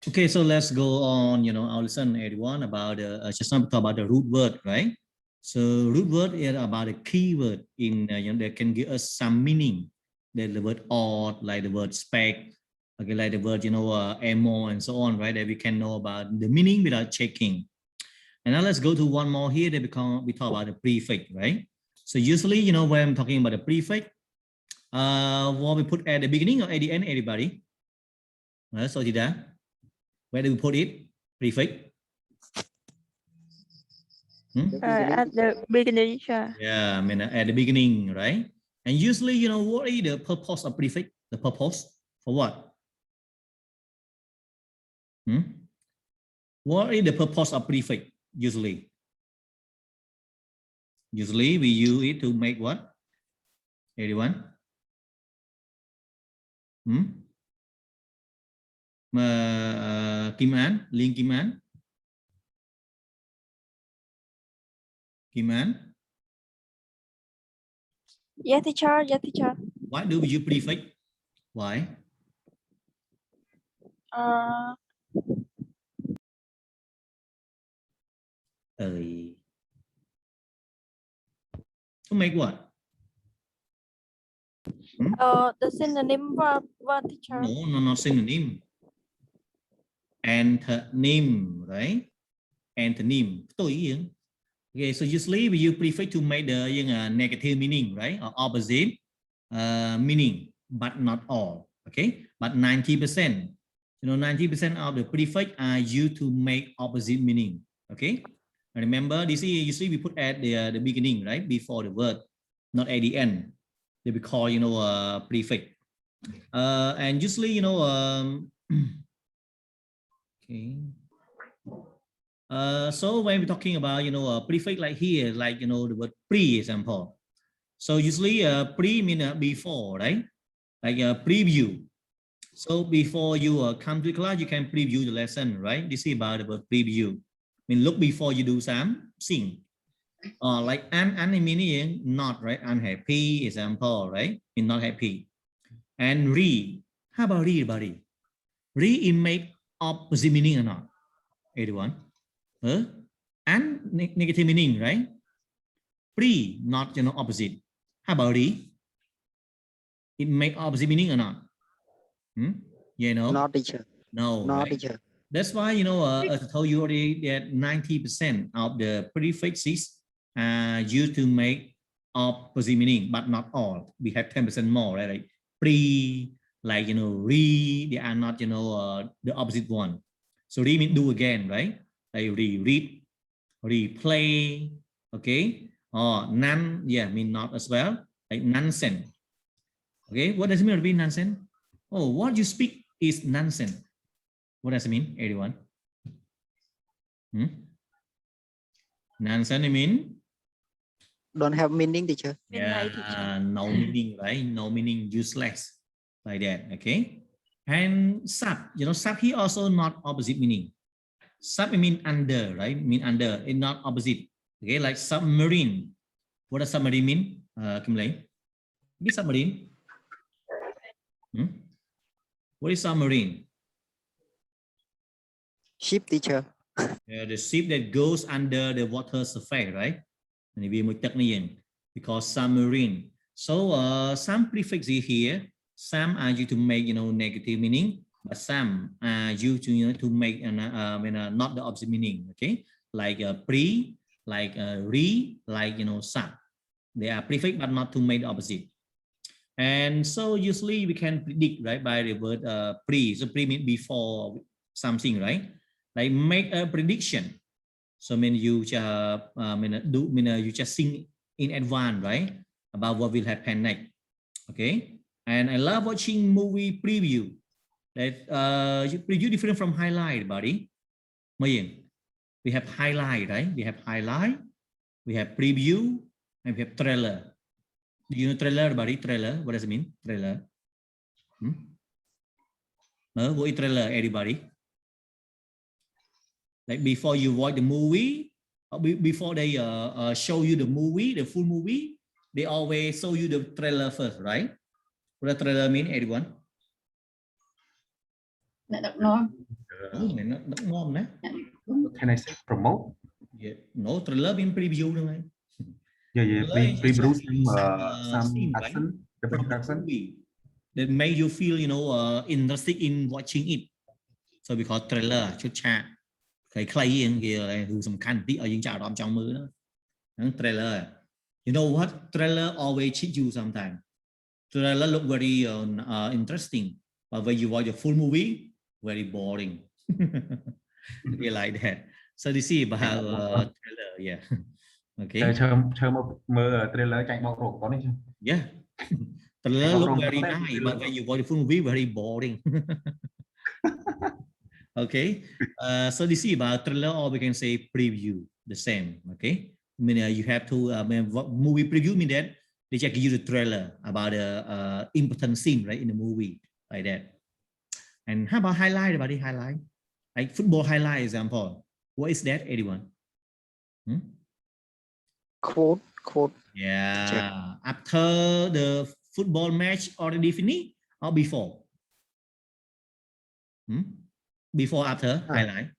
Okay, so let's go on, I'll listen everyone about just now we talk about the root word, right? So root word is about a keyword in, that can give us some meaning. There's the word odd, like the word spec, okay, like the word, ammo and so on, right? That we can know about the meaning without checking. And now let's go to one more here that we talk about the prefix, right? So usually, when I'm talking about the prefix, what we put at the beginning or at the end, everybody? So where do we put it? Prefix? At the beginning. Yeah, I mean at the beginning, right? And usually, what is the purpose of prefix? The purpose for what? What is the purpose of prefix usually? Usually we use it to make what? Anyone? Kim An, Linh Kim An. Kim An? Yes, teacher. Yes, teacher. Why do we use prefix? Why? To make what? The synonym word, teacher. No, not synonym. Antonym, right? Antonym. Okay, so usually we use prefix to make the negative meaning, right? Or opposite meaning, but not all. Okay, but 90%, 90% of the prefix are used to make opposite meaning. Okay, and remember this is usually we put at the beginning, right? Before the word, not at the end. They be called, prefix. And usually, okay. So when we're talking about, a prefix like here, like, the word pre example. So usually pre mean before, right? Like a preview. So before you come to class, you can preview the lesson, right? This is about the word preview. I mean, look before you do something. Like meaning not, right? Unhappy example, right? Mean not happy. And re. How about re, buddy? Re it make opposite meaning or not? Everyone? And negative meaning, right? Pre, not opposite. How about re? It make opposite meaning or not? Yeah, no? No, teacher. No, No, right? teacher. That's why, as I told you already, that 90% of the prefixes are used to make opposite meaning, but not all. We have 10% more, right? Like pre, like, re, they are not, the opposite one. So re means do again, right? Like read, replay, okay? Or none, yeah, mean not as well, like nonsense. Okay, what does it mean to be nonsense? Oh, what you speak is nonsense. What does it mean, everyone? Nonsense, I mean? Don't have meaning, teacher. Yeah, no meaning, right? No meaning, useless, like that, okay? And sub, sub here also not opposite meaning. Sub, I mean under, right? Mean under, it's not opposite. Okay, like submarine. What does submarine mean, Kim Lei? What is submarine? What is submarine? Ship, teacher. The ship that goes under the water surface, right? Because submarine. So some prefixes here, some are used to make negative meaning, but some are used to make not the opposite meaning. Okay, like pre, like re, like sub. They are prefix, but not to make the opposite. And so usually we can predict, right, by the word pre. So pre means before something, right? Like make a prediction. So you just you just think in advance, right, about what will happen next. Okay. And I love watching movie preview. That preview different from highlight, buddy. We have highlight, right? We have highlight, we have preview, and we have trailer. Do you know trailer, buddy? Trailer. What does it mean? Trailer. What is trailer, everybody? Like before you watch the movie, before they show you the movie, the full movie, they always show you the trailer first, right? What does trailer mean, everyone? Oh, mày nó ngon đấy. Can I say promote? Yeah. No, trailer mean preview đúng không? Yeah, yeah. Trailer is Pre-produce some some scene, right? action, the From the action. movie that make you feel, interested in watching it. So we call trailer ชุดฉากเคยใครเองเกี่ยวอะไรคือสำคัญที่เอายิงจ่าดอมจองมือนะนั่น trailer. You know what? Trailer always cheat you sometimes. Trailer look very interesting, but when you watch the full movie, very boring. You like that. So this is about trailer, yeah. Okay. Chờ mơ trailer chạy bọc rổ có đấy chứ? Yeah. Trailer look very nice, but when you watch the full movie, very boring. Okay. So this is about trailer, or we can say preview, the same. Okay. I mean, you have to movie preview mean that they just give you the trailer about the important scene, right, in the movie, like that. And how about highlight? About the highlight, like football highlight example. What is that, anyone? Quote. Yeah. After the football match already finished or before? Before, after highlight?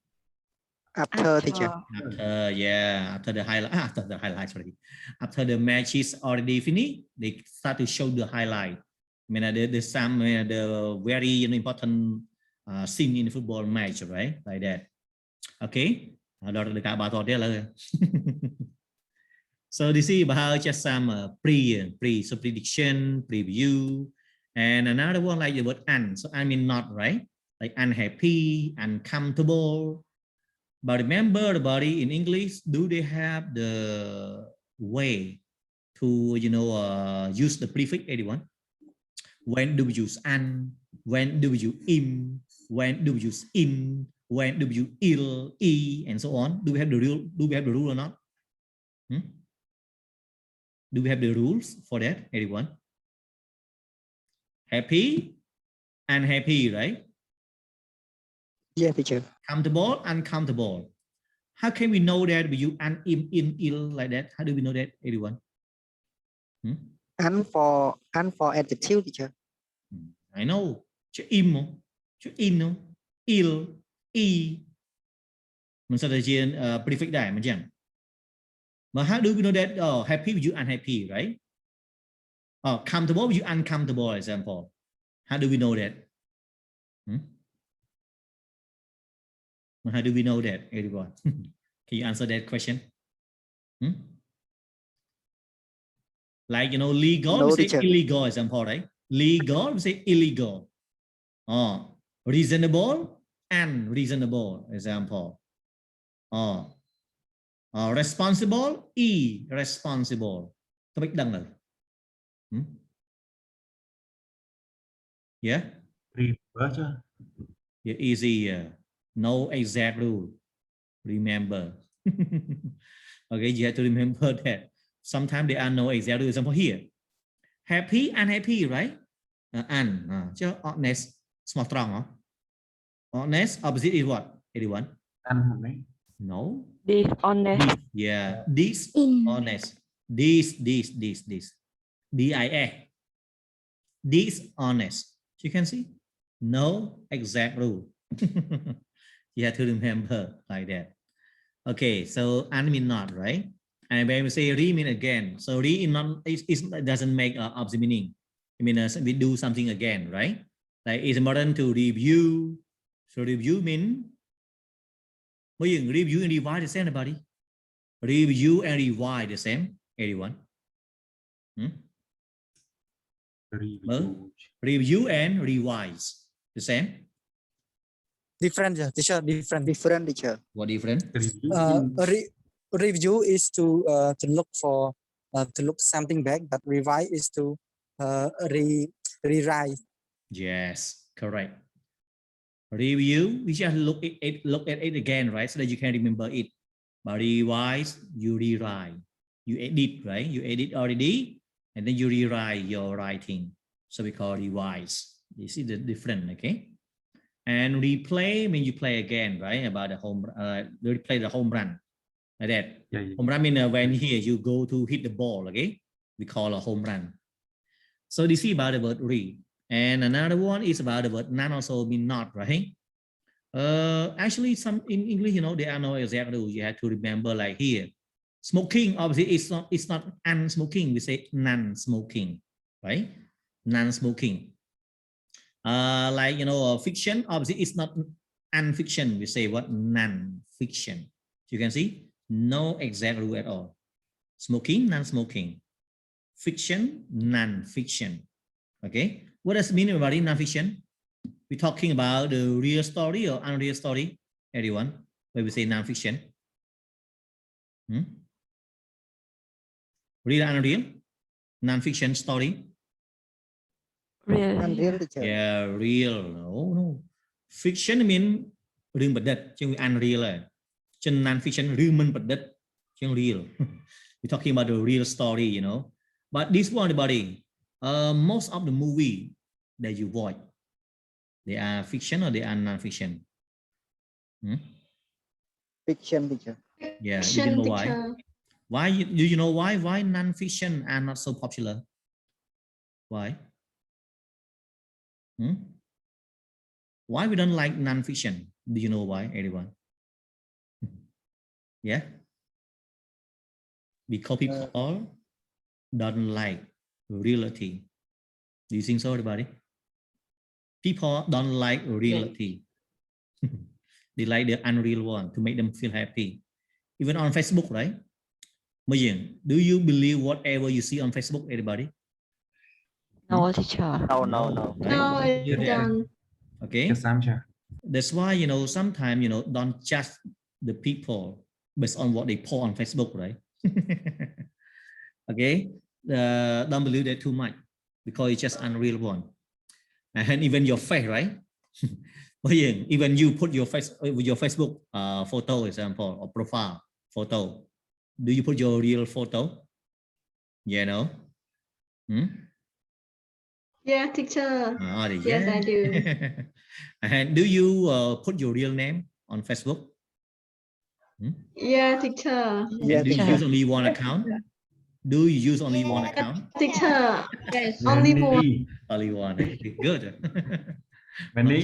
After teacher. After, yeah, after the highlight, sorry. After the match is already finished, they start to show the highlight. I mean, the very important scene in the football match, right? Like that. Okay. Đó là cả bà thôi là. So this is about just some so prediction, preview, and another one like the word un. So I mean not, right? Like unhappy, uncomfortable. But remember, everybody, in English, do they have the way to use the prefix, anyone? When do we use un? When do we use im? When do we use in? When do we use il, e, and so on? Do we have the rule? Do we have the rule or not? Do we have the rules for that, everyone? Happy, unhappy, right? Yeah, teacher. Comfortable, uncomfortable. How can we know that we use un, im, in, ill like that? How do we know that, everyone? And for adjective, teacher. I know. Chữ im không? Chữ in không? Ill, e. Mình sẽ thể hiện prefix đại mình chẳng. But how do we know that? Oh, happy with you, unhappy, right? Oh, comfortable with you, uncomfortable, example. How do we know that? How do we know that, everyone? Can you answer that question? Like, legal, No, we say teacher. illegal, example, right? Legal, we say illegal. Oh, reasonable, unreasonable, example. Oh, responsible, irresponsible. Có biết đăng rồi. Yeah? Yeah, easy. No exact rule. Remember. Okay, you have to remember that. Sometimes there are no exact rule. Example here. Happy, unhappy, right? Chứ honest, small strong, huh? Honest, opposite is what? Anyone? No. Dishonest. Yeah, dishonest. This. D-I-A. Dishonest. You can see? No exact rule. You have to remember like that. Okay, so un mean not, right? And when we say re mean again. So re in not it doesn't make up the meaning. I mean, we do something again, right? Like it's important to review. So review mean review and revise the same, everybody. Review and revise the same, everyone. Review and revise the same. Different, teacher. Different, teacher. What different? Review is to look for to look something back, but revise is to rewrite. Yes, correct. Review, we just look at it again, right? So that you can remember it. But revise, you rewrite, you edit, right? You edit already, and then you rewrite your writing. So we call revise. You see the difference, okay? And replay means you play again, right? About the home, replay the home run, like that. Yeah, yeah. Home run means when here you go to hit the ball, okay? We call a home run. So this is about the word re. And another one is about the word none, also mean not, right? Actually, some in English, you know, there are no exact rules. You have to remember, like here, smoking. Obviously, it's not unsmoking. We say non-smoking, right? Non-smoking. Like, you know, fiction. Obviously, it's not unfiction. We say what? Non-fiction. You can see no exact rule at all. Smoking, non-smoking. Fiction, non-fiction. Okay. What does it mean about non-fiction? We're talking about the real story or unreal story, everyone, when we say non-fiction. Real, unreal, non-fiction story. Real. Unreal teacher. Yeah, real. No. Fiction mean រឿងប្រឌិត ជាង unreal ហើយ chứ non-fiction រឿងមិនប្រឌិត ជាង real. We're talking about the real story, you know. But this one, everybody, most of the movie that you watch, they are fiction or they are non-fiction? Fiction teacher. Yeah, you know why? Why do you know why non-fiction are not so popular? Why? Why we don't like non-fiction? Do you know why, everyone? Yeah, because people don't like reality. Do you think so, everybody? People don't like reality. They like the unreal one to make them feel happy. Even on Facebook, right? Do you believe whatever you see on Facebook, everybody? No, teacher. No. Right? No, I don't. Okay. That's why, you know, sometimes, you know, don't judge the people based on what they post on Facebook, right? Okay. Don't believe that too much because it's just unreal one. And even your face, right? Even you put your face with your Facebook photo, example, or profile photo. Do you put your real photo? Yeah, no? Yeah, teacher. Yes, I do. And do you put your real name on Facebook? Yeah, teacher. Yeah, Do you use only one account? Do you use only one account? Teacher. Yes. Only one. Only one. Good. Many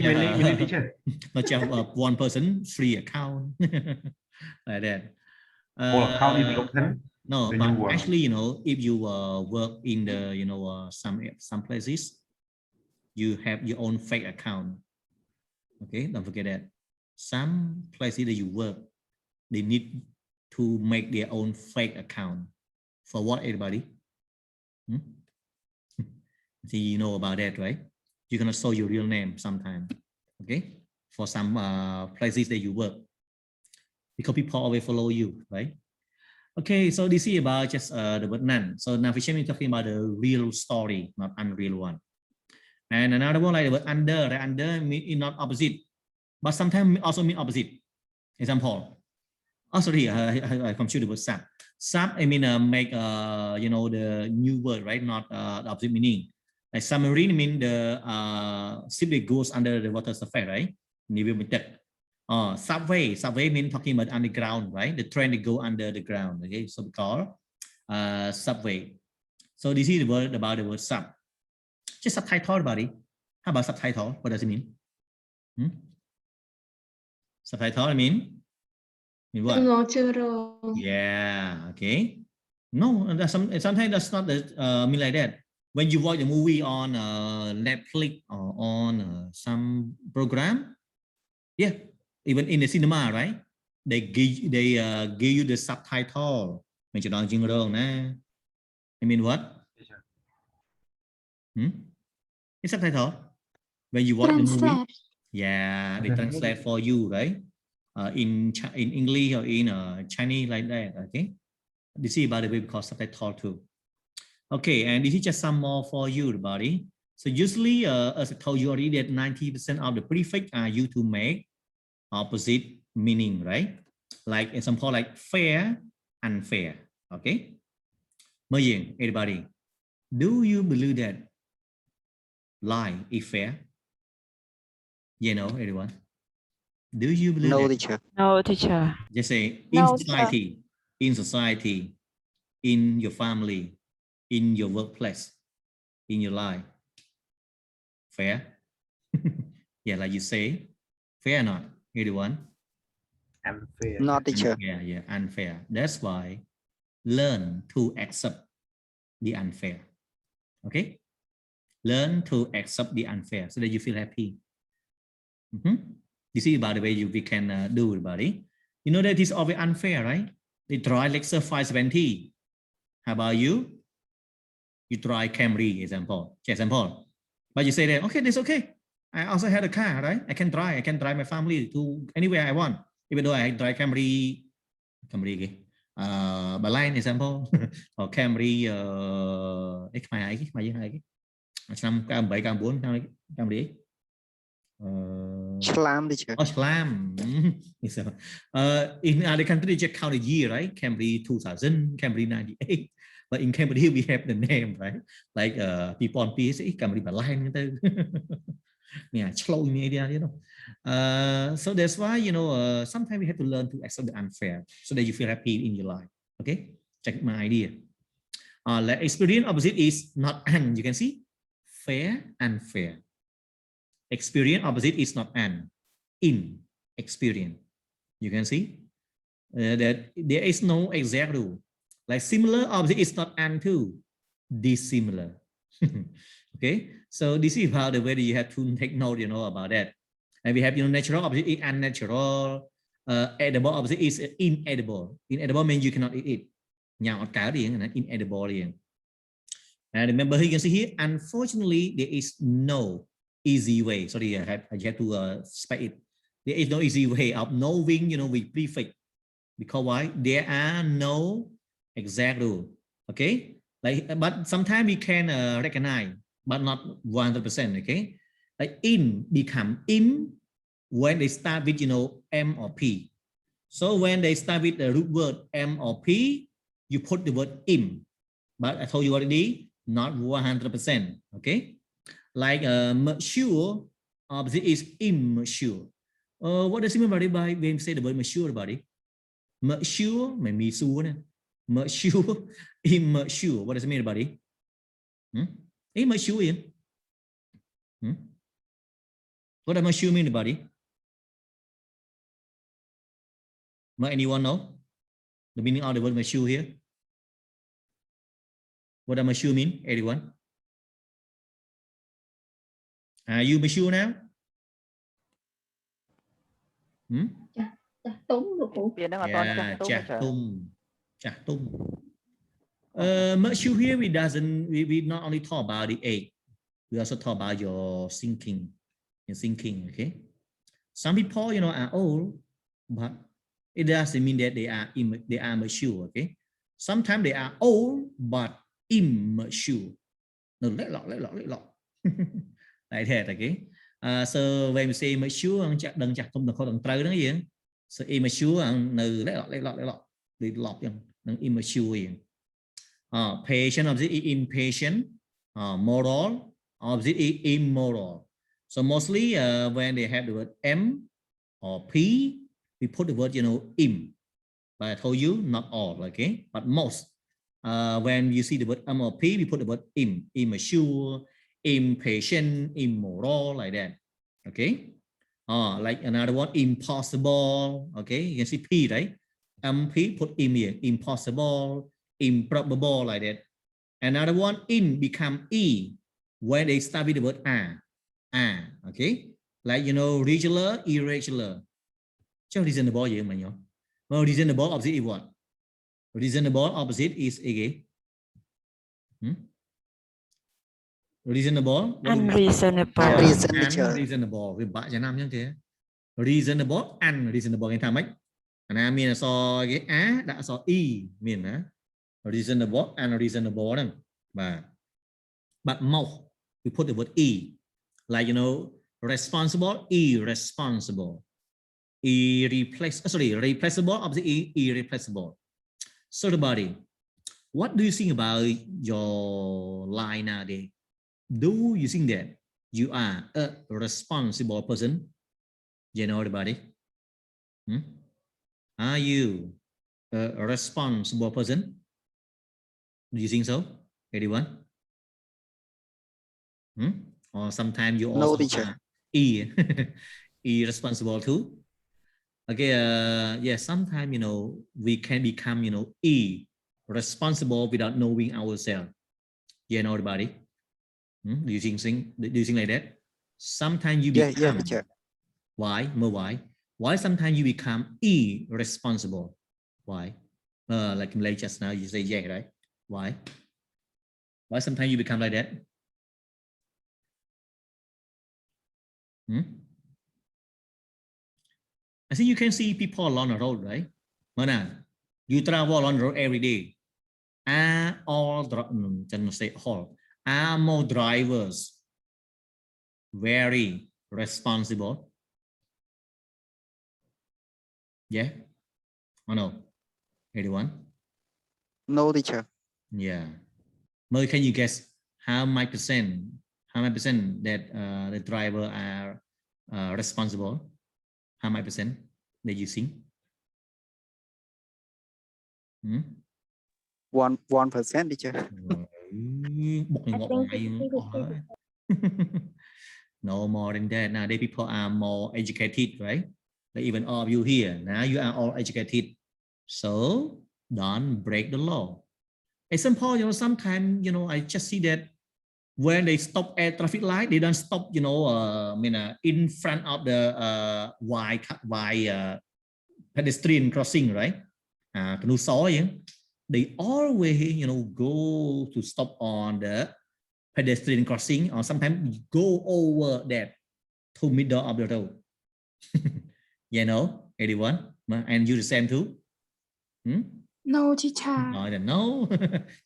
teacher. Not just one person, free account. Like that. Account development. No, but actually, you know, if you work in the, you know, some places, you have your own fake account. Okay, don't forget that. Some places that you work, they need to make their own fake account. For what, everybody? See, you know about that, right? You're gonna show your real name sometime. Okay, for some places that you work, because people always follow you, right? Okay, so this is about just the word none. So non-fiction is talking about the real story, not unreal one. And another one like the word under. The under mean not opposite, but sometimes also mean opposite. Example. Oh, sorry, I confused the word sub. Sub, I mean make you know, the new word, right? Not the opposite meaning. Like submarine mean the ship that goes under the water surface, right? Subway means talking about underground, right? The train that go under the ground. Okay, so we call subway. So this is the word about the word sub. Just subtitle, buddy. How about subtitle? What does it mean? Subtitle, I mean what? Yeah. Okay. No, sometimes that's not the mean like that. When you watch a movie on Netflix or on some program, yeah, even in the cinema, right? They give you the subtitle. I mean what? It's subtitle. When you watch the movie, yeah, they translate for you, right? In English or in Chinese, like that. Okay, this is by the way because subtitle too. Okay, and this is just some more for you, everybody. So usually, as I told you already, that 90% of the prefix are used to make opposite meaning, right? Like example, like fair, unfair. Okay, everybody, do you believe that lie is fair? You know, everyone. Do you believe No, that? teacher. No, teacher. Just say No, in society, in your family, in your workplace, in your life. Fair? Yeah, like you say, Fair or not? Anyone? Unfair. Not teacher. Unfair, yeah, unfair. That's why learn to accept the unfair. Okay? Learn to accept the unfair so that you feel happy. You see, by the way, we can do it, buddy. You know that it's always unfair, right? They try lecture 570. How about you? You try Camry example. But you say that, okay, that's okay. I also had a car, right? I can drive my family to anywhere I want. Even though I drive Camry Berlin example or Camry năm K7 K4 Camry Slam teacher. Slam. In other countries just count the year, right? Camry 2000, Camry 98. But in Camry we have the name, right? Like people on PSE Camry Berlin. Yeah, slow media, you know. So that's why, you know, sometimes we have to learn to accept the unfair so that you feel happy in your life. Okay, check my idea. Like experience opposite is not and. You can see fair and fair. Experience opposite is not and. In experience, you can see that there is no exact rule. Like similar opposite is not and too. Dissimilar. Okay, so this is how the way that you have to take note, you know, about that. And we have, you know, natural opposite is unnatural. Edible opposite is inedible. Inedible means you cannot eat it. Inedible. And remember, you can see here, unfortunately, there is no easy way. Sorry, I have to spell it. There is no easy way of knowing, you know, with prefix. Because why? There are no exact rule. Okay, like, but sometimes we can recognize, but not 100%. Okay, like in become in when they start with, you know, M or P. So when they start with the root word M or P, you put the word in. But I told you already, not 100%. Okay, like mature opposite is immature. What does it mean by when we say the word mature, buddy? Mature, mature, immature. What does it mean, buddy? Immature, Ian. What does mature mean, buddy? Anyone know the meaning of the word mature here? What does mature mean, everyone? Are you mature now? Chắc túng được không? Yeah, chắc tung. Mature here we not only talk about the age, we also talk about your thinking. Okay. Some people, you know, are old, but it doesn't mean that they are mature. Okay. Sometimes they are old but immature. No, let lot. Like that. Okay. So when we say mature, chắc tung được không trời đó gì. So immature let lot immature. Patient opposite is impatient. Moral opposite is immoral. So mostly when they have the word M or P, we put the word, you know, im. But I told you not all, okay? But most. When you see the word M or P, we put the word im. Immature, impatient, immoral, like that. Okay? Like another one, impossible. Okay, you can see P, right? P put im here. Impossible, improbable, like that. Another one, in become E when they start with the word R. Okay, like, you know, regular, irregular. Chứ reasonable gì mà nhỉ? Reasonable opposite is what? Reasonable opposite is again. Reasonable. Unreasonable. Unreasonable. Vì bạn cho nam như thế. Reasonable, unreasonable cái thằng mấy? Anh em mình so cái á đã so y miền á. Reasonable, unreasonable nè. But most we put the word e, like, you know, responsible, irresponsible, replaceable opposite irreplaceable. So the body, what do you think about your life nowadays? Do you think that you are a responsible person? You know, everybody? Are you a responsible person? Do you think so? Anyone? Or sometimes you also No, teacher. irresponsible too. Okay, yeah, sometimes, you know, we can become, you know, irresponsible without knowing ourselves. You know, everybody? Do you think like that? Sometimes you Yeah, become, teacher. why? Why sometimes you become irresponsible? Why? Like just now you say yeah, right? Why? Why sometimes you become like that? I think you can see people along the road, right? Mana, you travel along the road every day. Are more drivers very responsible? Yeah or no? Anyone? No, teacher. Yeah. Mo, can you guess how many percent that the driver are responsible? How many percent that you think? 1%, teacher. No more than that. Nowadays people are more educated, right? Like even all of you here, now you are all educated. So don't break the law. Example, you know, sometimes, you know, I just see that when they stop at traffic light, they don't stop, you know, in front of the pedestrian crossing, right? They always, you know, go to stop on the pedestrian crossing, or sometimes go over that to middle of the road. You know, anyone? And you the same too? No, teacher. No.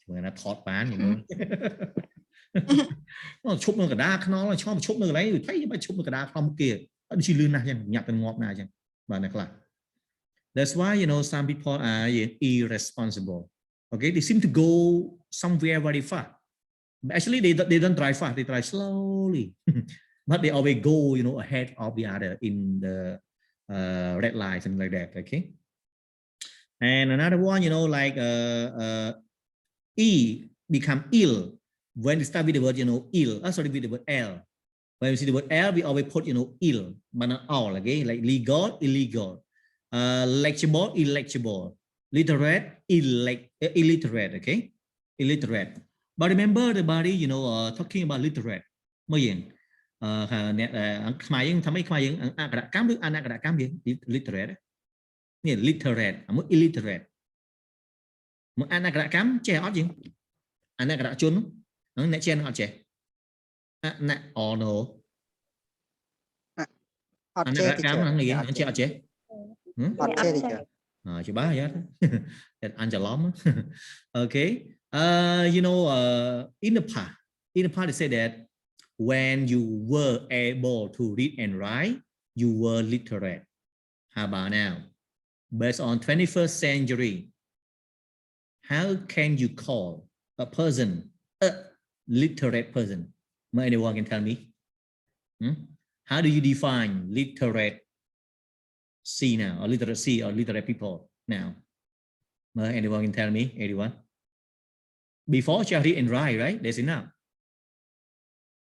Chúng ta thọt bán, you know. Nó chụp nó cả đá nó cho một chụp nó lấy thấy mà chụp nó cả đá không kia nó chỉ lươn nào chẳng nhặtเป็นงอกnào chẳng và này là that's why, you know, some people are irresponsible. Okay, they seem to go somewhere very far, but actually they don't drive fast, they drive slowly. But they always go, you know, ahead of the other in the red light, something like that. Okay, and another one, you know, like become ill when we start with the word, you know, ill. Sorry, with the word L. When we see the word L, we always put, you know, ill, but not all. Okay, like legal, illegal, legible, illegible, literate, illiterate. Okay, illiterate. But remember the body, you know, talking about literate. Mới gì? Khai những thằng mấy khai những cả cám được anh cả cám gì literate. Nghĩa literate, muốn illiterate. Muốn anh cả cám che ót gì? Anh cả chun, nè che nó che. Nè no. Anh cả cám nó gì? Anh che ót che. Che, teacher. Chú bá vậy. Anh chả lóm. Okay. You know, in the past they say that when you were able to read and write, you were literate. How about now? Based on 21st century, how can you call a person a literate person? Anyone can tell me? How do you define literate now, or literacy, or literate people now? Anyone can tell me? Anyone? Before you read and write, right? That's enough.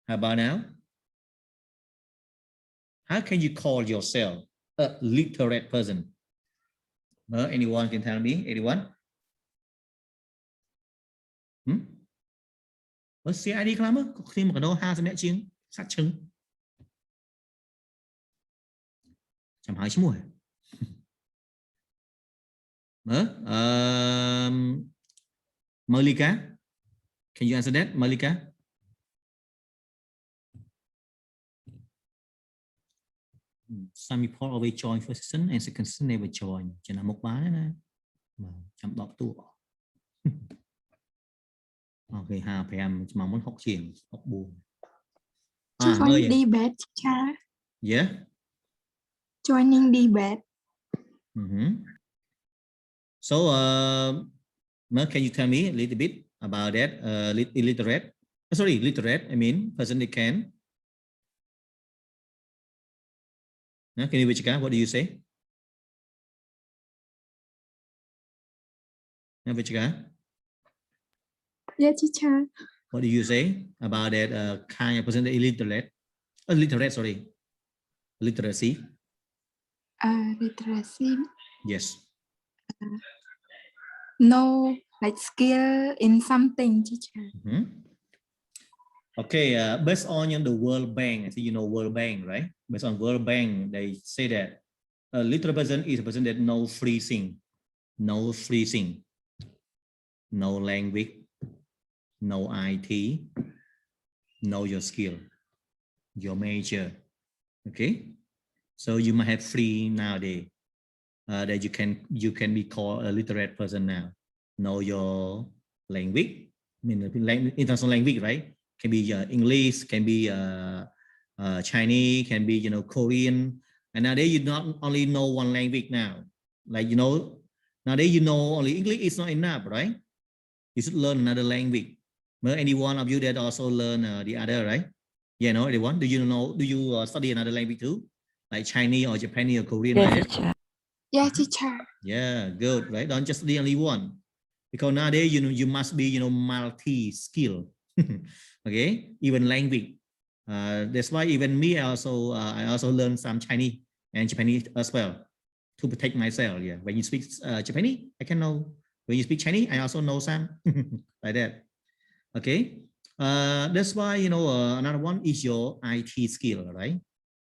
How about now? How can you call yourself a literate person? Anyone can tell me? Anyone? What's the idea, Clamor? Khi mà nó ha sẽ mẹ chiên sát trứng. Chẳng hỏi chứ mùi. Malika, can you answer that, Malika? Some people always join first season and second season never join. Chỉ là một bán này mà chăm đọc tu. Ok, ha, phải em mà muốn học chuyện, học buồn. Joining debate, teacher. Yeah. Joining debate. So, can you tell me a little bit about that? Illiterate. Sorry, literate. I mean, person they can. Can you Vichika, what do you say? Vichika? Yeah, teacher. What do you say about that kind of person that illiterate? Literate, sorry. Literacy. Literacy. Yes. No, like skill in something, teacher. Okay, based on the World Bank, I think you know World Bank, right? Based on World Bank, they say that a literate person is a person that knows freezing, no freezing, no language, no IT, know your skill, your major. Okay, so you might have three nowadays that you can be called a literate person now. Know your language, I mean international language, right? Can be English, can be Chinese, can be Korean. And nowadays you not only know one language now, like nowadays you know only English is not enough, right? You should learn another language. But any one of you that also learn the other, right? Yeah, no, anyone? Do you study another language too, like Chinese or Japanese or Korean? Yes, Like that? teacher. Yeah, teacher. Yeah, good, right? Don't just the only one, because nowadays you must be multi-skill. Okay, even language. That's why even me I also learn some Chinese and Japanese as well to protect myself. Yeah, when you speak Japanese, I can know. When you speak Chinese, I also know some like that. Okay, that's why another one is your IT skill, right?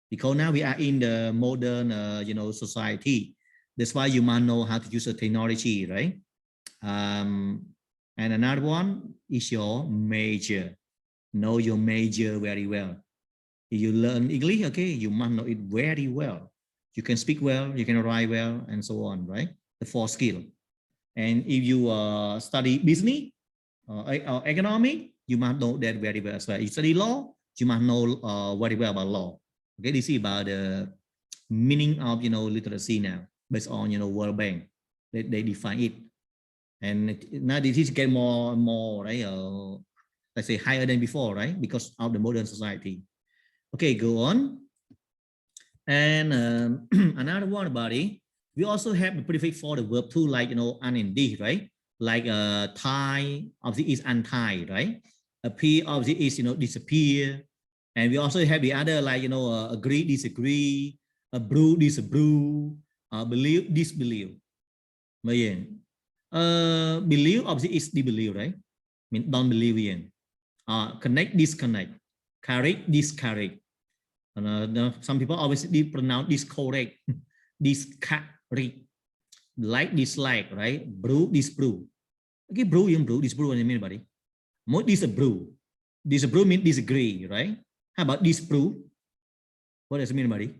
Because now we are in the modern society. That's why you must know how to use the technology, right? And another one is your major. Know your major very well. If you learn English, okay, you must know it very well. You can speak well, you can write well, and so on, right? The four skill. And if you study business or economic, you must know that very well as well. You study law, you must know very well about law. Okay, this is about the meaning of literacy now, based on World Bank. They define it, and now this is get more and more, right? Let's say higher than before, right? Because of the modern society. Okay, go on. And another one about it, we also have the prefix for the verb too, like an and d, right? Like tie of the is untie, right? Appear of the is disappear, and we also have the other like agree, disagree, brew, disabrew, believe, disbelieve. Believe of the is disbelieve, right? I mean don't believe in. Connect, disconnect, correct, discorrect. Some people always pronounce discorrect, discorrect, like, dislike, right? Brew, disbrew. Okay, brew, disbrew, what do you mean, buddy? More disabrew. Disabrew means disagree, right? How about disprove? What does it mean, buddy?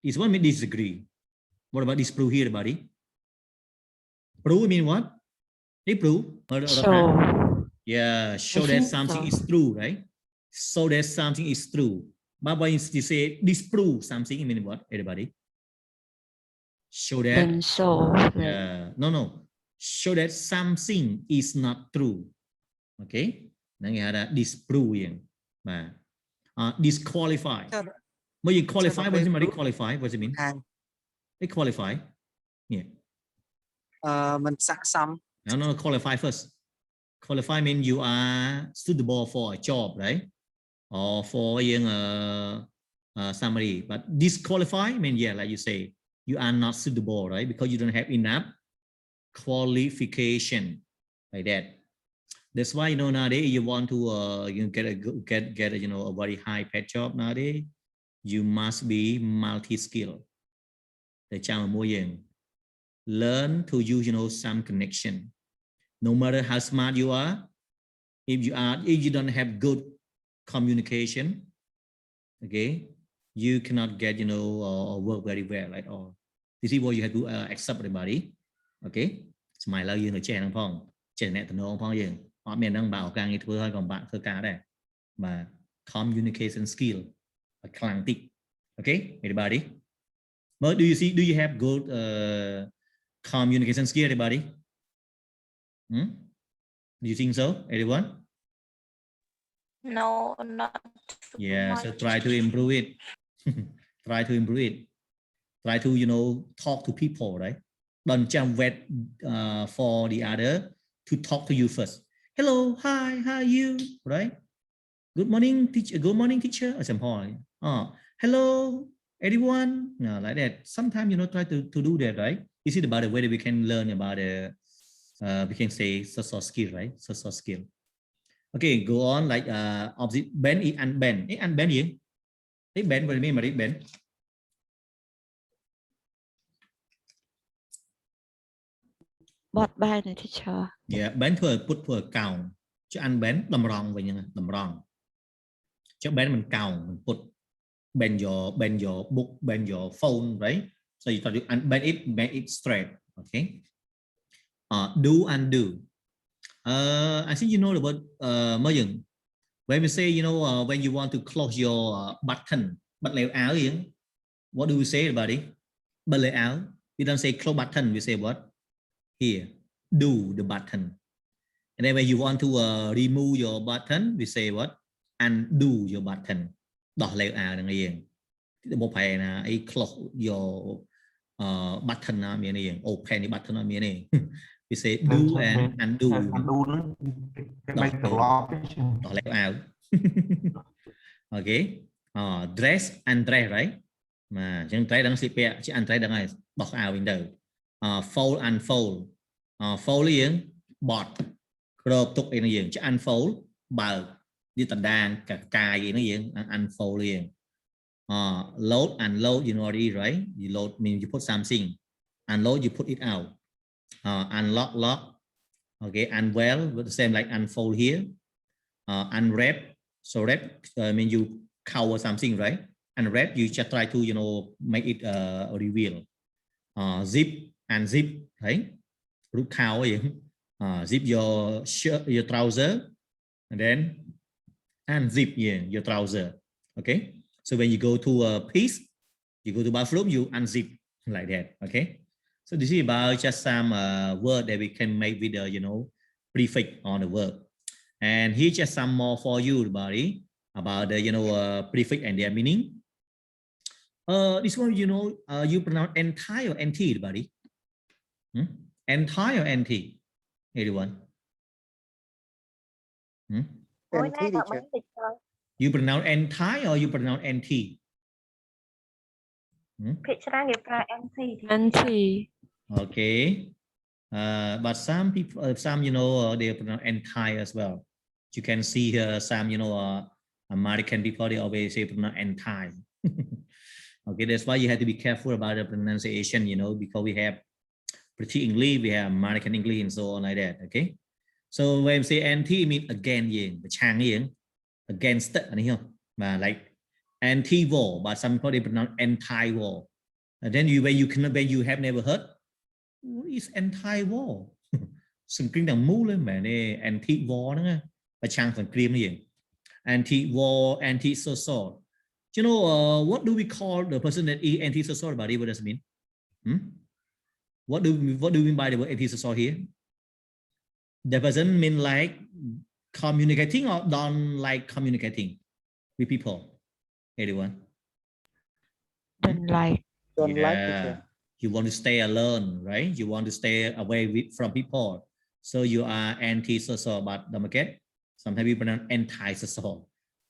This one means disagree. What about disprove here, buddy? Prove mean what? Disprove. So, Yeah, show I that think something so. is true, right? So that something is true. But when you say disprove something, you mean what, everybody? Show that. Then so. Yeah, no. Show that something is not true. Okay. Nanti ada disprove yang. Nah, disqualify. When you qualify, what does it mean? Qualify, what does it mean? They qualify. Yeah. Mình sẵn sắm. No, qualify first. Qualify means you are suitable for a job, right? Or for somebody. But disqualify means, yeah, like you say, you are not suitable, right? Because you don't have enough qualification, like that. That's why nowadays you want to get a a very high paid job nowadays, you must be multi-skilled. Learn to use some connection. No matter how smart you are, if you don't have good communication, okay, you cannot get work very well at all. This is what you have to accept, everybody. Okay, smile lao dương ở trẻ năng phong, trẻ nè tận phong phong dương, họ miền năng bảo càng như thứ hơi còn bạn thơ cá đây, mà communication skill, khang tích. Okay, everybody. But do you have good communication skill, everybody? Do you think so, everyone? No, not Yeah, much. so try to improve it. Try to improve it. Try to talk to people, right? Don't jump wait for the other to talk to you first. Hello, hi, how are you? Right? Good morning, teacher. Good morning, teacher. Hello, Anyone? No, like that. Sometimes, you know, try to do that, right? This is about the way that we can learn about the, we can say social skill, right? Social skill. Okay, go on like opposite bend, unbend. Unbend gì? Cái bend, what do you mean by it, bend? Bọt bài này teacher. Yeah, bend vừa put vừa cào. Chứ unbend đầm rong vậy nha, đầm rong. Chứ bend mình cào, mình put bend your book, bend your phone, right? So you try to unbend it, make it straight. Okay. Do undo. I think you know the word merging. When we say, you know, when you want to close your button, bật lèo áo gì? What do we say about it? Bật lèo áo. We don't say close button. We say what? Here, do the button. And then when you want to remove your button, we say what? Undo your button. Đỏ lèo áo là gì? Một phải là close your button là gì? Open the button là gì? We say do and undo. Đỏ lèo áo. Okay. Dress and dress, right? Mà chẳng dress đang xịt bẹ, chứ undress đang này đọc áo bình đầu. Fold and fold. Fold là gì? Bọt. Crop tục là gì? Chứ unfold bờ như tận đàn cả cài gì nó gì? Unfold liền. Load and load, you know already, right? You load means you put something. Unload, you put it out. Unlock, lock. Okay. Unwell, the same like unfold here. Unwrap. So wrap means you cover something, right? And wrap, you just try to, you know, make it reveal. Zip and zip, right? Rút khao gì? Zip your shirt, your trouser, and then unzip your trouser. Okay. So when you go to a piece, you go to bathroom, you unzip like that. Okay. So this is about just some word that we can make with the, you know, prefix on the word. And here's just some more for you, buddy, about the, you know, prefix and their meaning. This one, you know, you pronounce entire or NT, buddy. Entire or NT? Anyone? You pronounce entire or you pronounce NT? NT. Okay. But some people, some, you know, they pronounce entire as well. You can see here some, you know, American people, they always say pronounce entire. Okay, that's why you have to be careful about the pronunciation, you know, because we have British English, we have American English, and so on like that. Okay, so when we say anti, it means against, like anti-war, but some people they pronounce anti-war. And then when you have never heard, what is anti-war? Sừng kinh đằng mũ lên mà này anti-war nữa, và trang phần cream gì? Anti-war, anti-social. You know, what do we call the person that is anti-social, buddy? What does it mean? What do we mean by the word anti-social here? The person mean like communicating or don't like communicating with people. Anyone? Don't like. Don't like Yeah. it. You want to stay alone, right? You want to stay away from people. So you are anti-social, but don't forget, sometimes we pronounce anti-social.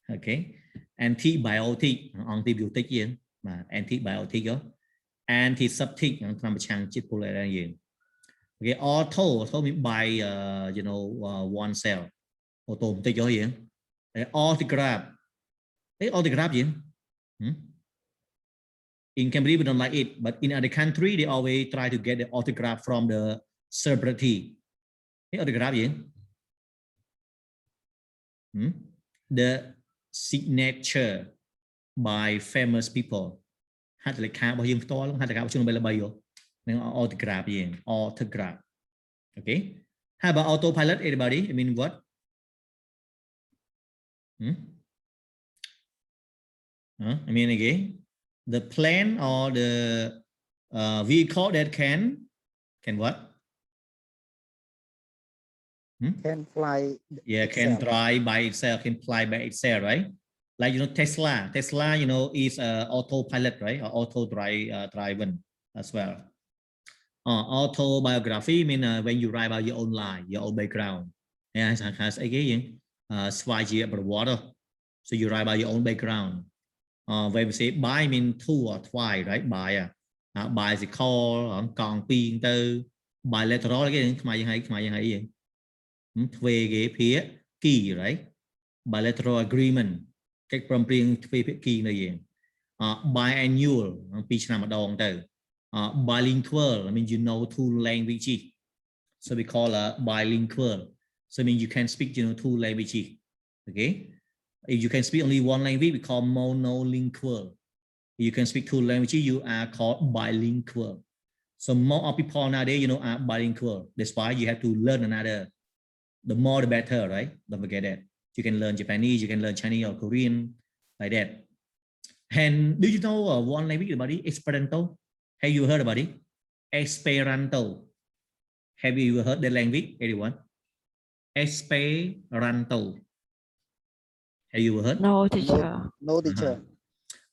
Okay. Antibiotic, antibiotic gì? Mà antibiotic đó. Antiseptic, nằm trang chích phụ lại là gì? Okay. Auto means by, you know, one cell. Auto một tích đó gì? Autograph. Autograph gì? In Cambridge, we don't like it, but in other country, they always try to get the autograph from the celebrity. Autograph gì? The signature by famous people. Hát là khá bao nhiêu to lắm, hát là khá bao nhiêu là bay vô. Nên autograph gì? Autograph. Okay. How about autopilot, everybody? I mean what? I mean again, the plane or the vehicle that can what? Can fly. Yeah, can drive by itself, can fly by itself, right? Like, you know, Tesla, you know, is autopilot, right? Or auto driven as well. Autobiography mean when you write about your own life, your own background. Yeah, has again, water. So you write about your own background. when we say by mean two or twice, right? By bicycle, còn pi từ bilateral cái này không ai gì về cái phía kỳ, right? Bilateral agreement cách prom prieng về phía kỳ này gì biannual pi năm một đòn từ bilingual I mean you know two languages, so we call a bilingual, so I mean you can speak two languages, okay? If you can speak only one language, we call monolingual. If you can speak two languages, you are called bilingual. So more people nowadays, are bilingual. That's why you have to learn another. The more, the better, right? Don't forget that. You can learn Japanese, you can learn Chinese or Korean, like that. And do you know one language about it? Esperanto. Have you heard about it? Esperanto. Have you heard the language, anyone? Esperanto. Have you heard? No, teacher. No, teacher.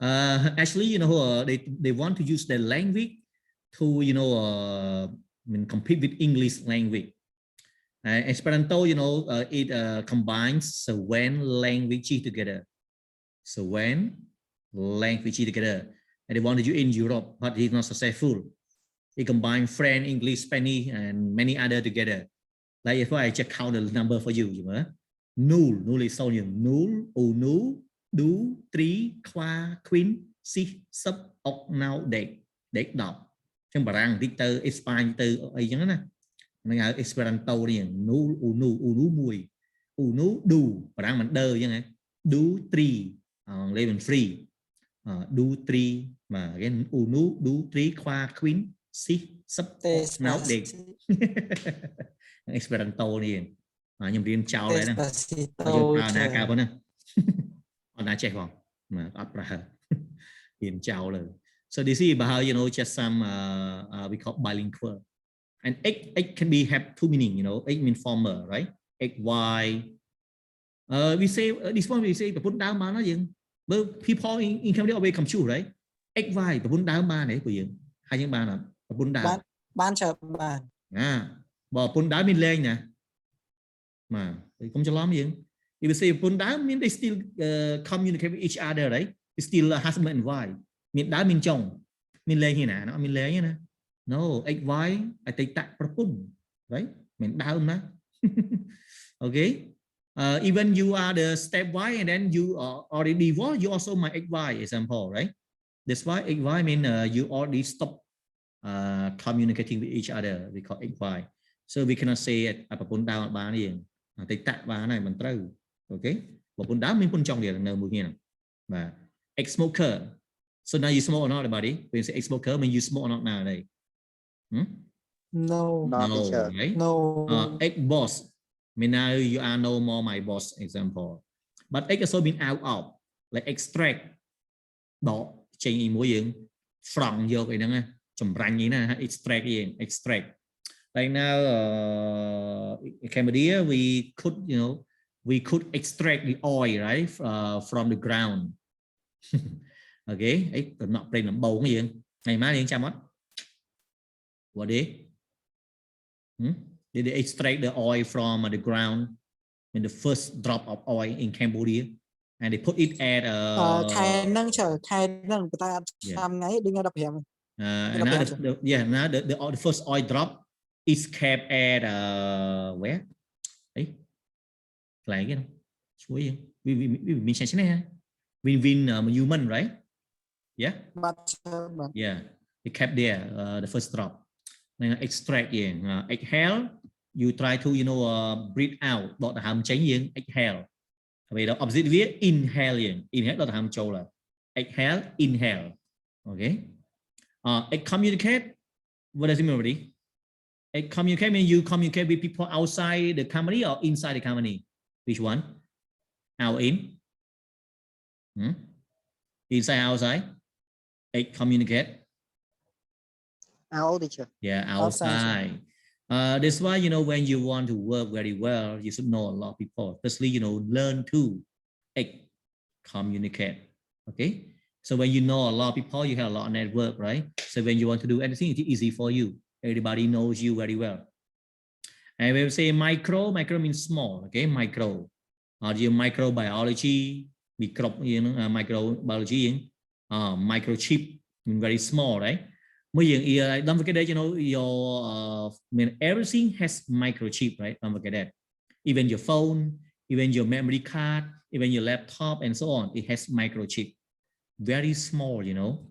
Actually, they want to use their language to, compete with English language. Esperanto, it combines 7 languages together. 7 languages together. And they want to use in Europe, but it's not successful. It combines French, English, Spanish, and many other together. Like if I just count the number for you, null is so nhiều. Null, unu, du, tri, qua, queen, si, sub, ốc, nào, để đọc. Trong bảng Victor, Espagne, từ ấy chẳng nè. Nó là Esperanto đi, null, unu, mùi, unu, du, bảng mình đơ chẳng nè. Du, tri, lên mình free. Du, tri, mà cái unu, du, tri, qua, queen, si, sub, ốc, nào, để. Esperanto đi. Nhưng riêng chào lại nè, nè cao quá nè, nè chạy khoảng mà up ra riêng chào lời. So this is about just some we call bilingual, and x can be have 2 meaning, x mean former, right? X y. We say this one we say but put down mà nó gì? But people in Cambodia always come true, right? X y but put down mà này của gì? Hai những ba nào? Put down. Ban chờ bàn. Bỏ put down mình lên nè. Mà không cho lắm gì. If you say put down mean they still communicate with each other, right? It's still husband and wife. Miền đá miền chồng, miền lên như nào nó miền lên như nào? No, x y I take that propun, right? Miền đá mà. Okay. Even you are the step y and then you are already divorced, you also my x y example, right? That's why x y mean you already stop communicating with each other. We call x y. So we cannot say it propun down ba này. Take that ba này mình trừ. Okay. Propun down mean pun chồng địa là nợ mùi nghe. Và ex smoker. So now you smoke or not, buddy? When you say ex smoker, mean you smoke or not now, right? No. No, teacher. Right? No. Ex boss. Mean now you are no more my boss, example. But ex also mean out of, like extract. Đó, change in mối gì? From vô cái đó nghe. Chồng ranh như nè, extract gì? Extract. Like now, in Cambodia, we could extract the oil, right, from the ground. Okay, ấy còn nọ đây là bầu cái gì? Ngày mai đi chăm mất. What day? Did they extract the oil from the ground in the first drop of oil in Cambodia, and they put it at khai nâng người ta làm ngay đi nghe đập hẻm. And now the first oil drop is kept at where? Ấy, lại cái nào? Suối gì? Mình sẽ này ha. Win human, right? Yeah. Yeah. It kept there. The first drop. Extract yeah. Exhale. You try to breathe out. Đó là hàm tránh gì? Exhale. Vậy đó opposite viết inhale gì? Inhale đó là hàm châu là exhale, inhale. Okay. Communicate. What does it mean already? Communicate means you communicate with people outside the company or inside the company. Which one? Out in? Inside, outside? Communicate. Out, teacher. Yeah, outside. That's why when you want to work very well, you should know a lot of people. Especially learn to communicate. Okay. So when you know a lot of people, you have a lot of network, right? So when you want to do anything, it's easy for you. Everybody knows you very well. And when we say micro means small. Okay, micro. Or your microbiology. microbiology microchip very small, right? Don't forget that, you know, your everything has microchip, right? Don't forget that. Even your phone, even your memory card, even your laptop and so on, it has microchip. Very small, you know,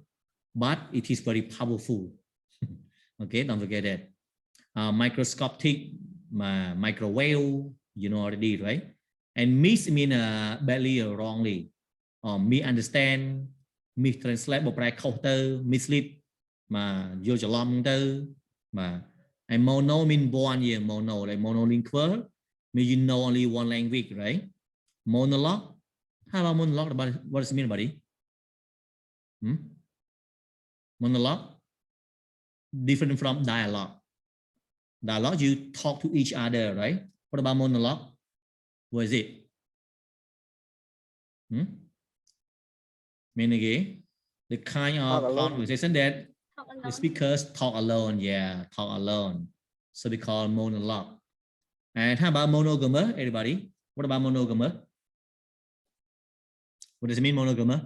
but it is very powerful. Okay, don't forget that. Microscopic, microwave, you know already, right? And miss mean badly or wrongly, or misunderstand, mistranslate បកប្រែខុសទៅ mislead យល់ច្រឡំទៅបាទ and mono mean one year mono like monolingual mean you know only one language, right? Monologue, how about monologue? What does it mean, buddy? Monologue different from dialogue. Dialogue, you talk to each other, right? What about monologue? What is it? Mean again, the kind of conversation that the speakers talk alone. Yeah, talk alone. So they call monologue. And how about monogamous? Everybody, what about monogamous? What does it mean, monogamous?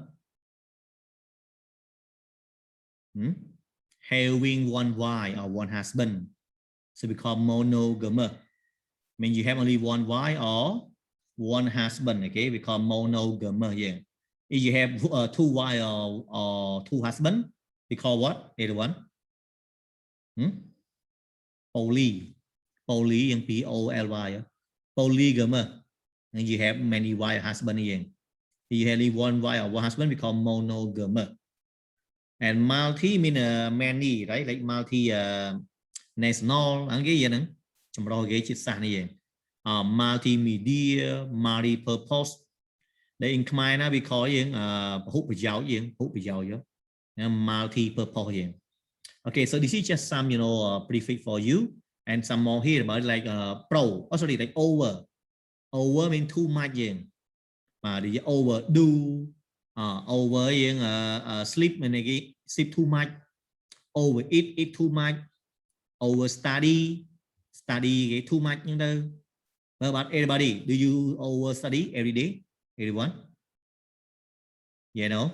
Having one wife or one husband. So we call monogamous. Mean you have only one wife or one husband. Okay, we call monogamous. Yeah. If you have two wives or two husbands, we call what? Everyone? Poly. Poly and P-O-L-Y. Polygamous. And you have many wives, husband. If you have only one wife or one husband, we call monogamous. And multi mean many, right? Like multi national. Multimedia, multi-purpose. Đây in Khmer nó bị có gì hút bị giàu gì multi-purpose. Okay, so this is just some, you know, prefix for you, and some more here about like pro. Oh, sorry, like over. Over mean too much gì mà đi overdo. Over gì sleep mình này sleep too much. Over eat too much. Over study too much như đâu. But everybody, do you over study every day? Everyone? Yeah, no?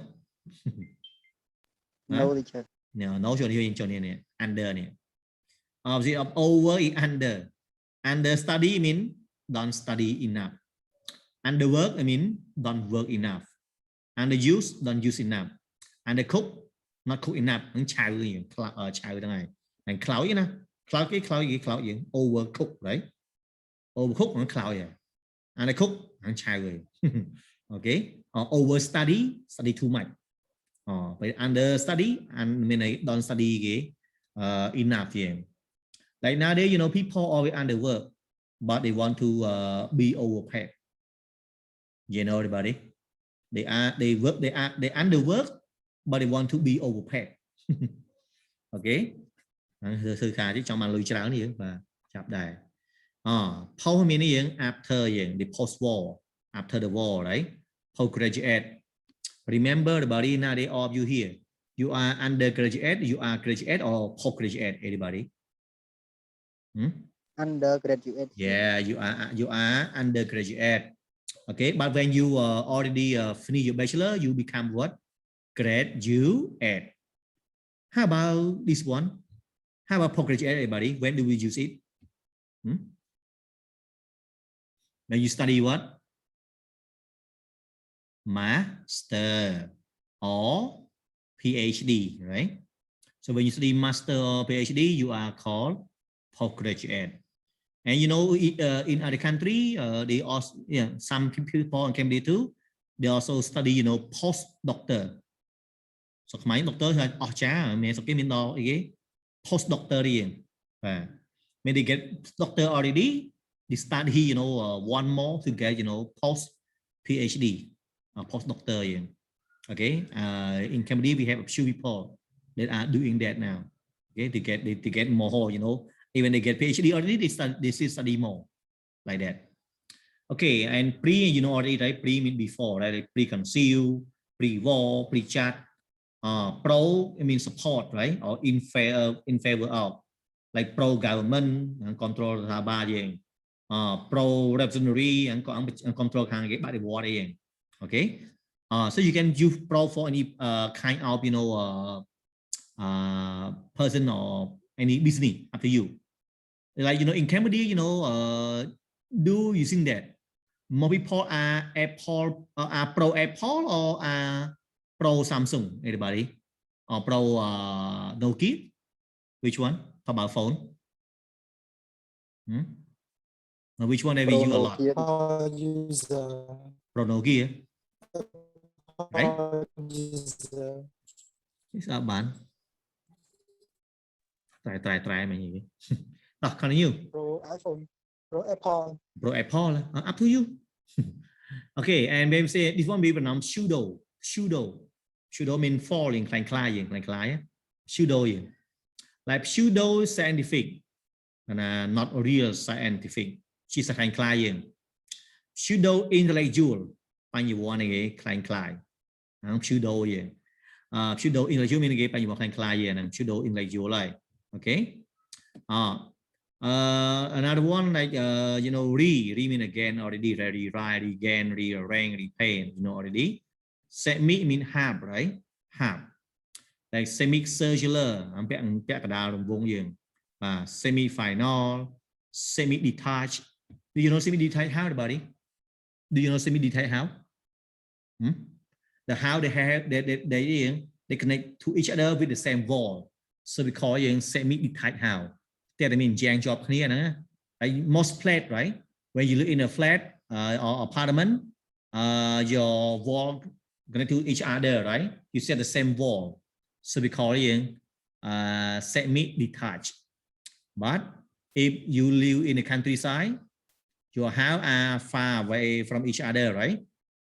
No, teacher. No, cho nên under nè. Opposite of over is under. Understudy mean don't study enough. Underwork I mean don't work enough. Underuse don't use enough. Undercook not cook enough. Nó chào gì? Chào thế này. And cloud you know. Cloud gì? Overcook, right? Overcook nó cloud vậy. Undercook nó chào gì? Okay. Study too much. But understudy and mean don't study enough. Yeah. Like nowadays, you know, people always underwork, but they want to be overpaid. You know, everybody. They underwork, but they want to be overpaid. Okay. Sư khả chứ trong màn lùi tráo này và chạp đài. Post mean gì? After gì? The post war. After the war, right? Postgraduate. Remember, everybody, now they all of you here. You are undergraduate, you are graduate or postgraduate, anybody? Undergraduate. Yeah, you are undergraduate. Okay, but when you already finish your bachelor, you become what? Graduate. How about this one? How about postgraduate, everybody? When do we use it? When you study what? Master or PhD, right? So when you study master or PhD, you are called postgraduate. And you know, in other country, they also, some people in Cambridge too, they also study, you know, postdoctor. So my doctor là cha, mình sẽ cái mình đó cái postdoctor đi, when they get doctor already, they study, you know, one more to get, you know, post PhD. Postdoctor. Okay, in Cambridge we have a few people that are doing that now. Okay, to get more, you know, even they get PhD already, they still study more like that. Okay, and pre, you know already, right? Pre means before, right? Like pre-conceal, pre-war, pre-chat. Pro it means support, right? Or in favor of, like pro-government and control ba pro-revolutionary and control hàng cái body war. Okay, So you can use pro for any kind of person or any business up to you. Like in Cambodia, do using that. More people are Apple, are pro Apple or are pro Samsung. Anybody? Or pro Nokia? Which one? How about phone? Which one have you used a lot? Use Pro Nokia, right? Sao bạn? Try mà gì? Đó, continue. Pro iPhone, Pro Apple. Pro Apple, up to you. Okay, and maybe say this one be pronounced pseudo. Pseudo means falling, klein klein. Pseudo, like pseudo scientific, and not real scientific. She's a klein. Pseudo intellectual, bao nhiêu one again, klein. Pseudo, pseudo intellectual means again bao nhiêu klein, pseudo intellectual like. Okay. Another one like re mean again already, rewrite, again, rearrange, repaint, already. Semi mean half, right? Half. Like semicircular, semi-final, semi-detached. Do you know semi-detached how, everybody? Do you know semi-detached how? The how they have they connect to each other with the same wall. So we call it semi-detached how. That means jang job here, like most flat, right? When you live in a flat or apartment, your wall connect to each other, right? You set the same wall. So we call it semi-detached. But if you live in the countryside, your house are far away from each other, right?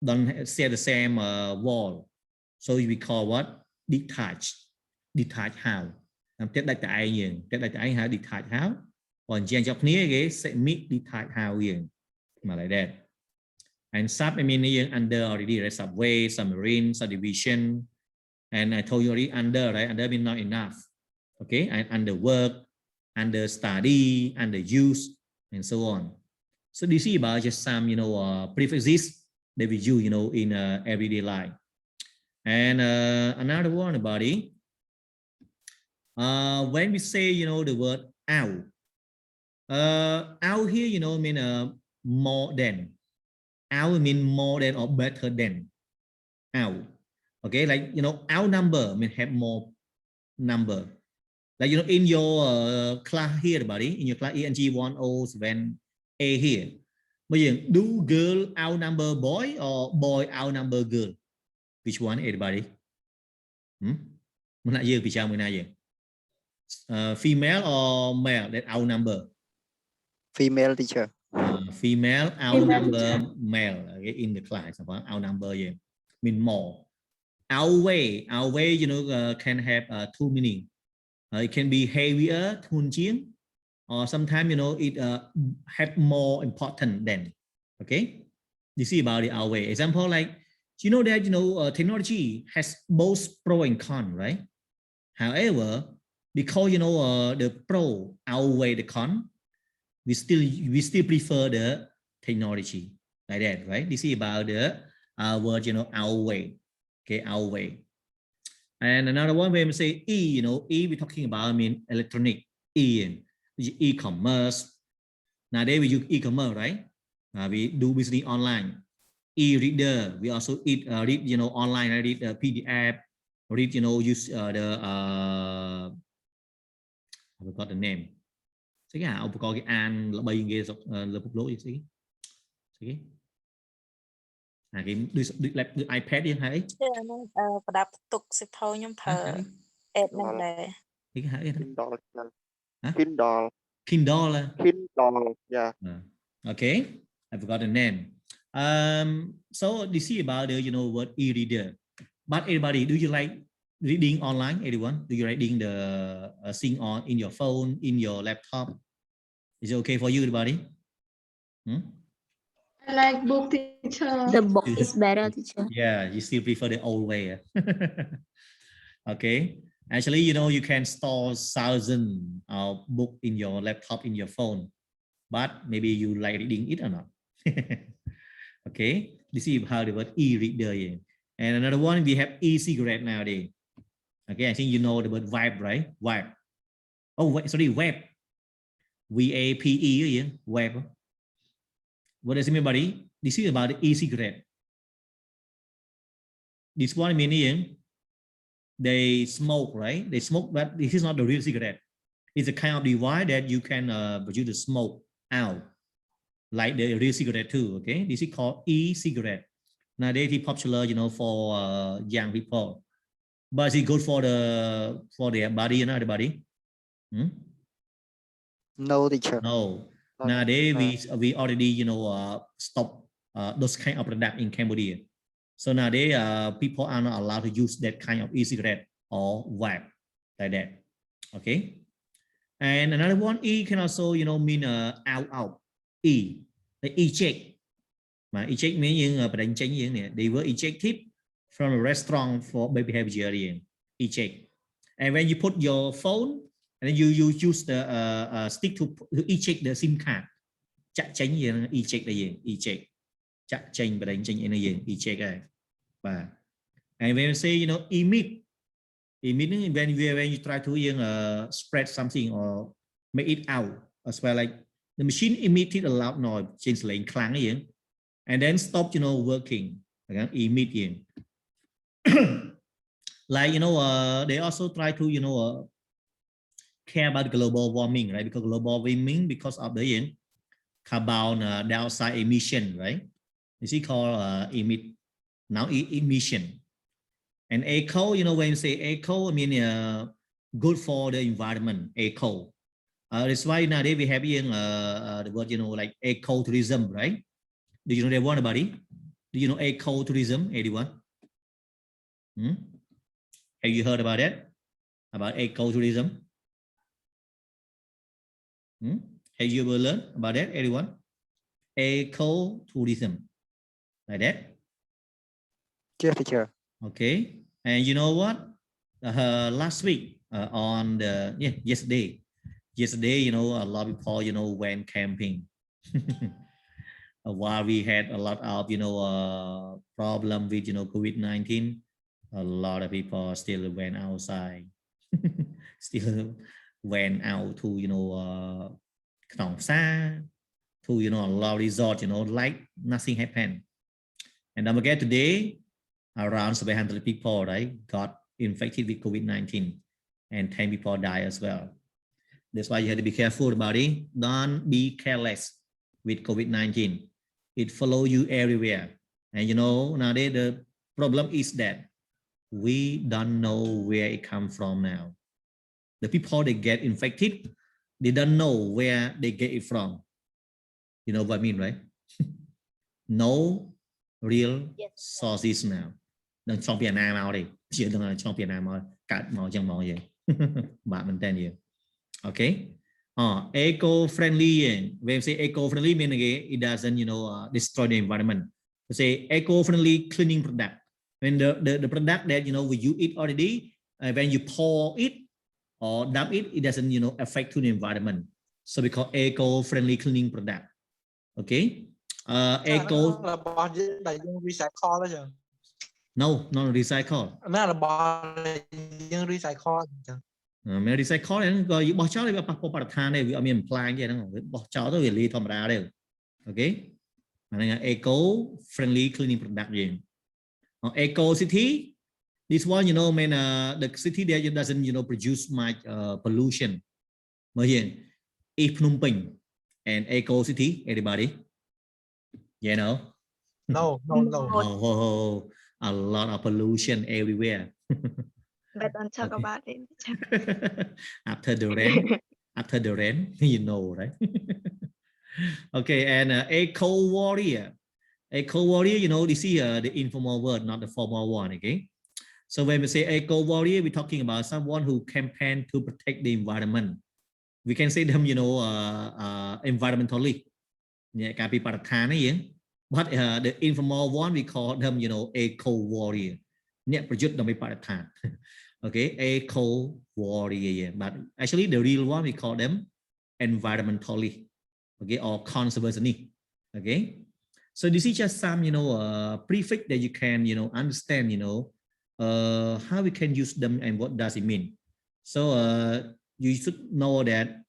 Don't share the same wall. So we call what? Detached house. Tết đại tại how detached house. Còn gen job here cái semi-detached house like that. And sub I mean under already, right? Subway, submarine, subdivision. And I told you already under, right? Under means not enough. Okay, and under work, under study, under use, and so on. So this is about just some prefixes that we use in everyday life. And another one about it. When we say the word out here mean more than. Out mean more than or better than. Out. Okay, like our number mean have more number. Like in your class here, buddy, in your class ENG107 A here. Bây giờ do girl outnumber boy or boy outnumber girl? Which one, everybody? Mình lại vì sao mình này female or male that outnumber? Female teacher. Female outnumber male, okay, in the class. Outnumber mean more. Outweigh can have two meaning. It can be heavier, thun chiến, or sometimes it have more important than. Okay, you see about the outweigh. Example like that technology has both pro and con, right? However, because the pro outweigh the con, we still prefer the technology like that, right? This is about the word outweigh. Okay, outweigh. And another one when we say E, we're talking about electronic, e-commerce. Nowadays we use e-commerce, right? We do business online. E-reader, we also read online, read PDF, read use I forgot the name. Thế cái ông có cái an là bay ghê dọc là phục lỗi gì cái cái iPad đi hãy đạp tục sẽ thôi nhưng thờ ép năng đề cái hãy Kindle, yeah. Okay, I forgot the name. So this is about the word e-reader. But everybody, do you like reading online? Everyone, do you reading the thing on in your phone, in your laptop? Is it okay for you, everybody? I like book, teacher. The book is better, teacher. Yeah, you still prefer the old way. Okay. Actually, you can store thousands of books in your laptop, in your phone, but maybe you like reading it or not. Okay. This is how the word e-reader. And another one, we have e-cigarette nowadays. Okay, I think you know the word vape, right? Vape. Oh, wait, sorry, vape. V-A-P-E, yeah? Vape. What does it mean, buddy? This is about the e-cigarette. This one meaning they smoke, right? They smoke, but this is not the real cigarette. It's a kind of device that you can produce the smoke out, like the real cigarette too. Okay, this is called e-cigarette. Nowadays, it's popular, you know, for young people. But is it good for their body, you know, the body? No, teacher. No. No, Nowadays, we already, you know, stop those kind of product in Cambodia. So nowadays, people are not allowed to use that kind of e-cigarette or vape like that. Okay. And another one, E can also, you know, mean out. E, the eject. Eject means they were ejected from a restaurant for bad behavior. Eject. And when you put your phone and then you use the stick to eject the SIM card. Chắc chắn gì eject là gì? Eject. Chắc chắn và đánh chắn là gì? Eject này. And when you say, you know, emit when you try to spread something or make it out as well, like the machine emitted a loud noise, change lane clang and then stop, you know, working. Emit like, you know, they also try to, you know, care about global warming, right? Because global warming, because of the carbon dioxide emission, right? This is called emit. Now emission. And eco, you know, when you say eco, I mean good for the environment. Eco. That's why nowadays we have the word, you know, like ecotourism, right? Do you know that one, buddy? Do you know ecotourism, anyone? Have you heard about that? About ecotourism? Have you ever learned about that, anyone? Ecotourism, like that? Yes, teacher. Okay, and you know what? Last week on the yesterday, you know, a lot of people, you know, went camping. While we had a lot of, you know, problem with, you know, COVID-19, a lot of people still went outside, still went out to, you know, to, you know, a lot of resort, you know, like nothing happened. And don't forget today, around 700 people, right, got infected with COVID-19 and 10 people died as well. That's why you have to be careful about it. Don't be careless with COVID-19. It follows you everywhere. And you know, nowadays the problem is that we don't know where it comes from now. The people that get infected, they don't know where they get it from. You know what I mean, right? No real sources now. Đừng trong Việt Nam nào đi, chỉ đừng trong Việt Nam cả màu trong màu gì, bạn mình tên gì, okay? Eco-friendly. When we say eco-friendly, meaning it doesn't, you know, destroy the environment. We say eco-friendly cleaning product. When the product that, you know, you eat already, when you pour it or dump it, it doesn't, you know, affect to the environment. So we call eco-friendly cleaning product. Okay. Eco. No, not recycle. Mà recycle này gọi bỏ cháo đây bỏ bạc than đây vì mình plan vậy đó, bỏ cháo tới vì thầm ra đây. Okay. Này là eco-friendly cleaning product gì. Eco city. This one, you know, man, the city there doesn't, you know, produce much pollution. Mà gì? Phnom Penh and eco city, everybody. You know? No. Oh, a lot of pollution everywhere. But don't talk about it. After the rain, you know, right? Okay, and eco warrior, you know, this is the informal word, not the formal one. Okay, so when we say eco warrior, we're talking about someone who campaign to protect the environment. We can say them, you know, environmentally. But the informal one, we call them, you know, eco warrior. Okay, eco warrior. But actually, the real one, we call them environmentally. Okay, or conservationist. Okay, So this is just some, prefix that you can, understand, how we can use them and what does it mean. So you should know that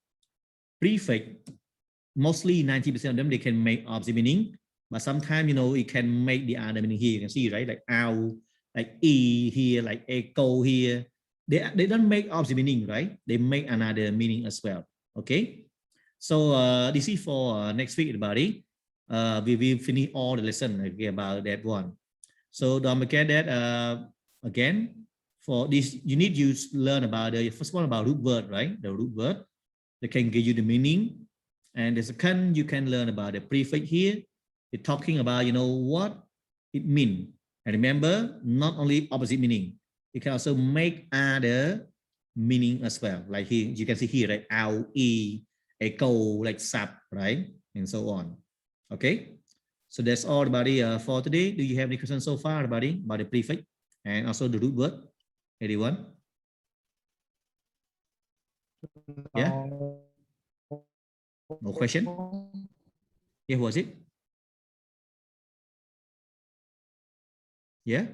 prefix, mostly 90% of them, they can make opposite meaning, but sometimes, it can make the other meaning here. You can see, right? Like ow, like e here, like echo here. They don't make opposite meaning, right? They make another meaning as well. Okay. So this is for next week, everybody. We will finish all the lesson about that one. So don't forget that again, for this, you need to learn about the first one about root word, right? The root word, they can give you the meaning. And the second, you can learn about the prefix here. It's talking about, what it means. And remember, not only opposite meaning, it can also make other meaning as well. Like here, you can see here, right? Ow, e, echo, like sap, right? And so on. Okay. So that's all, everybody, for today. Do you have any questions so far, everybody, about the prefix and also the root word? Anyone? Yeah. No question? Yeah, was it? Yeah.